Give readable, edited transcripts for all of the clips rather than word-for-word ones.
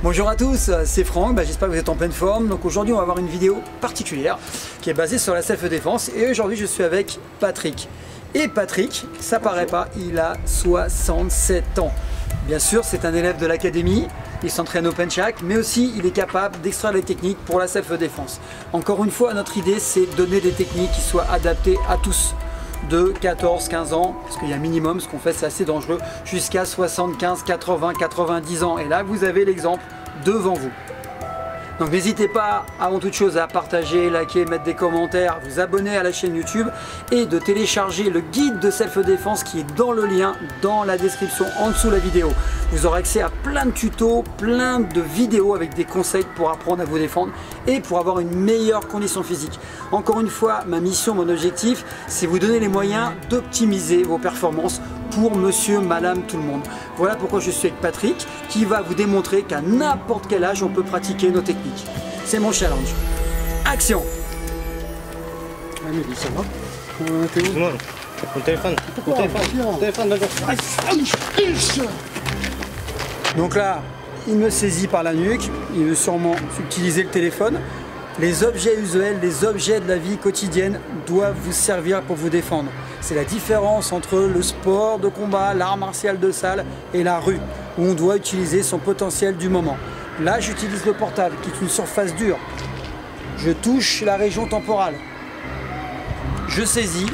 Bonjour à tous, c'est Franck, j'espère que vous êtes en pleine forme. Donc aujourd'hui on va avoir une vidéo particulière qui est basée sur la self-défense et aujourd'hui je suis avec Patrick. Et Patrick, ça paraît pas, il a 67 ans. Bien sûr c'est un élève de l'académie, il s'entraîne au Penchak, mais aussi il est capable d'extraire les techniques pour la self-défense. Encore une fois, notre idée c'est de donner des techniques qui soient adaptées à tous. De 14-15 ans, parce qu'il y a un minimum, ce qu'on fait c'est assez dangereux, jusqu'à 75, 80, 90 ans. Et là vous avez l'exemple devant vous. Donc n'hésitez pas avant toute chose à partager, liker, mettre des commentaires, vous abonner à la chaîne YouTube et de télécharger le guide de self-défense qui est dans le lien dans la description en dessous de la vidéo. Vous aurez accès à plein de tutos, plein de vidéos avec des conseils pour apprendre à vous défendre et pour avoir une meilleure condition physique. Encore une fois, ma mission, mon objectif, c'est vous donner les moyens d'optimiser vos performances pour monsieur, madame, tout le monde. Voilà pourquoi je suis avec Patrick qui va vous démontrer qu'à n'importe quel âge on peut pratiquer nos techniques. C'est mon challenge. Action! Ah mais ça va? T'es où? Mon téléphone. Mon téléphone d'accord. Donc là, il me saisit par la nuque, il veut sûrement utiliser le téléphone. Les objets usuels, les objets de la vie quotidienne doivent vous servir pour vous défendre. C'est la différence entre le sport de combat, l'art martial de salle et la rue, où on doit utiliser son potentiel du moment. Là, j'utilise le portable, qui est une surface dure. Je touche la région temporale. Je saisis.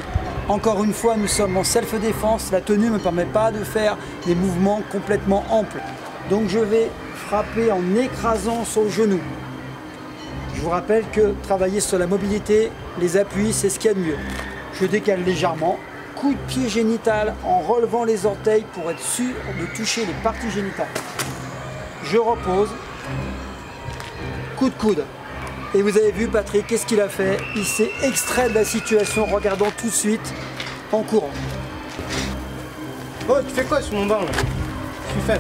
Encore une fois, nous sommes en self-défense. La tenue ne me permet pas de faire des mouvements complètement amples. Donc je vais frapper en écrasant sur le genou. Je vous rappelle que travailler sur la mobilité, les appuis, c'est ce qu'il y a de mieux. Je décale légèrement, coup de pied génital en relevant les orteils pour être sûr de toucher les parties génitales. Je repose, coup de coude. Et vous avez vu Patrick, qu'est-ce qu'il a fait? Il s'est extrait de la situation en regardant tout de suite en courant. Oh, tu fais quoi sur mon banc là?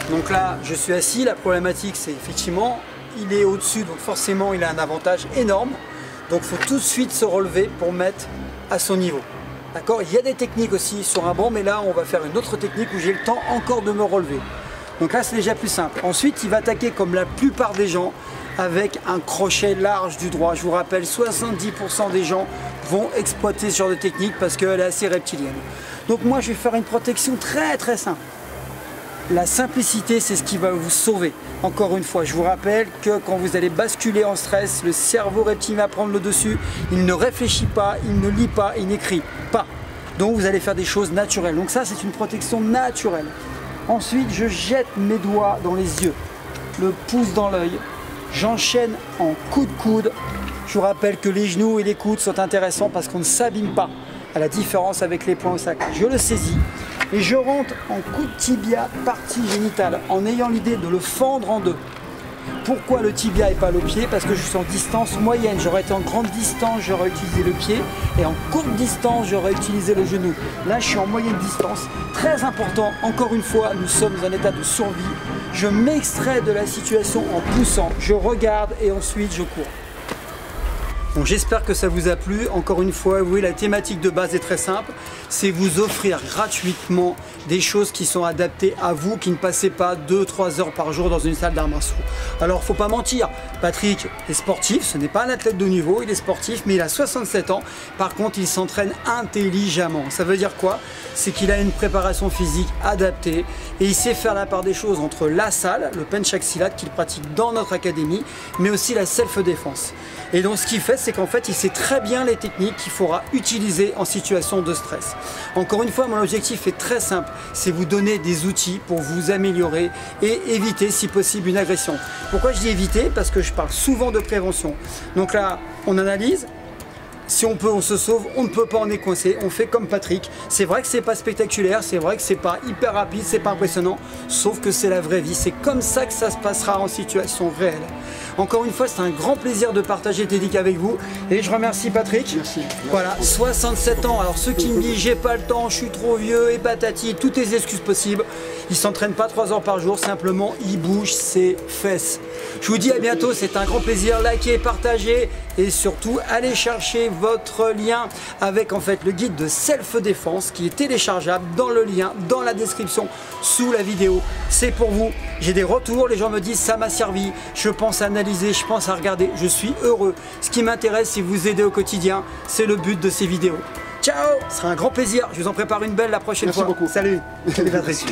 Donc là, je suis assis, la problématique c'est effectivement, il est au-dessus, donc forcément il a un avantage énorme. Donc il faut tout de suite se relever pour mettre à son niveau. D'accord? Il y a des techniques aussi sur un banc, mais là on va faire une autre technique où j'ai le temps encore de me relever. Donc là c'est déjà plus simple. Ensuite il va attaquer comme la plupart des gens avec un crochet large du droit. Je vous rappelle, 70% des gens vont exploiter ce genre de technique parce qu'elle est assez reptilienne. Donc moi je vais faire une protection très simple. La simplicité, c'est ce qui va vous sauver. Encore une fois, je vous rappelle que quand vous allez basculer en stress, le cerveau reptilien va prendre le dessus. Il ne réfléchit pas, il ne lit pas, il n'écrit pas. Donc vous allez faire des choses naturelles. Donc ça, c'est une protection naturelle. Ensuite, je jette mes doigts dans les yeux, le pouce dans l'œil. J'enchaîne en coup de coude. Je vous rappelle que les genoux et les coudes sont intéressants parce qu'on ne s'abîme pas, à la différence avec les poings au sac. Je le saisis. Et je rentre en coup de tibia partie génitale en ayant l'idée de le fendre en deux. Pourquoi le tibia et pas le pied? Parce que je suis en distance moyenne. J'aurais été en grande distance, j'aurais utilisé le pied. Et en courte distance, j'aurais utilisé le genou. Là, je suis en moyenne distance. Très important, encore une fois, nous sommes dans un état de survie. Je m'extrais de la situation en poussant. Je regarde et ensuite je cours. Bon, j'espère que ça vous a plu. Encore une fois, oui, la thématique de base est très simple. C'est vous offrir gratuitement des choses qui sont adaptées à vous, qui ne passez pas 2-3 heures par jour dans une salle d'arts martiaux. Alors, faut pas mentir, Patrick est sportif, ce n'est pas un athlète de haut niveau, il est sportif, mais il a 67 ans. Par contre, il s'entraîne intelligemment. Ça veut dire quoi? C'est qu'il a une préparation physique adaptée et il sait faire la part des choses entre la salle, le Penchak Silat qu'il pratique dans notre académie, mais aussi la self-défense. Et donc ce qu'il fait, c'est qu'en fait, il sait très bien les techniques qu'il faudra utiliser en situation de stress. Encore une fois, mon objectif est très simple, c'est vous donner des outils pour vous améliorer et éviter, si possible, une agression. Pourquoi je dis éviter? Parce que je parle souvent de prévention. Donc là, on analyse. Si on peut, on se sauve, on ne peut pas, on est coincé, on fait comme Patrick. C'est vrai que c'est pas spectaculaire, c'est vrai que c'est pas hyper rapide, c'est pas impressionnant, sauf que c'est la vraie vie. C'est comme ça que ça se passera en situation réelle. Encore une fois, c'est un grand plaisir de partager Tédic avec vous et je remercie Patrick. Merci. Voilà, 67 ans. Alors ceux qui me disent j'ai pas le temps, je suis trop vieux et patati, toutes les excuses possibles. Il s'entraîne pas 3 heures par jour, simplement il bouge ses fesses. Je vous dis à bientôt, c'est un grand plaisir. Likez, partagez et surtout allez chercher votre lien avec en fait le guide de self-défense qui est téléchargeable dans le lien, dans la description sous la vidéo. C'est pour vous. J'ai des retours, les gens me disent ça m'a servi. Je pense analyser, je pense à regarder. Je suis heureux. Ce qui m'intéresse, c'est vous aider au quotidien. C'est le but de ces vidéos. Ciao, ce sera un grand plaisir. Je vous en prépare une belle la prochaine fois. Merci beaucoup. Salut. Salut Patrick.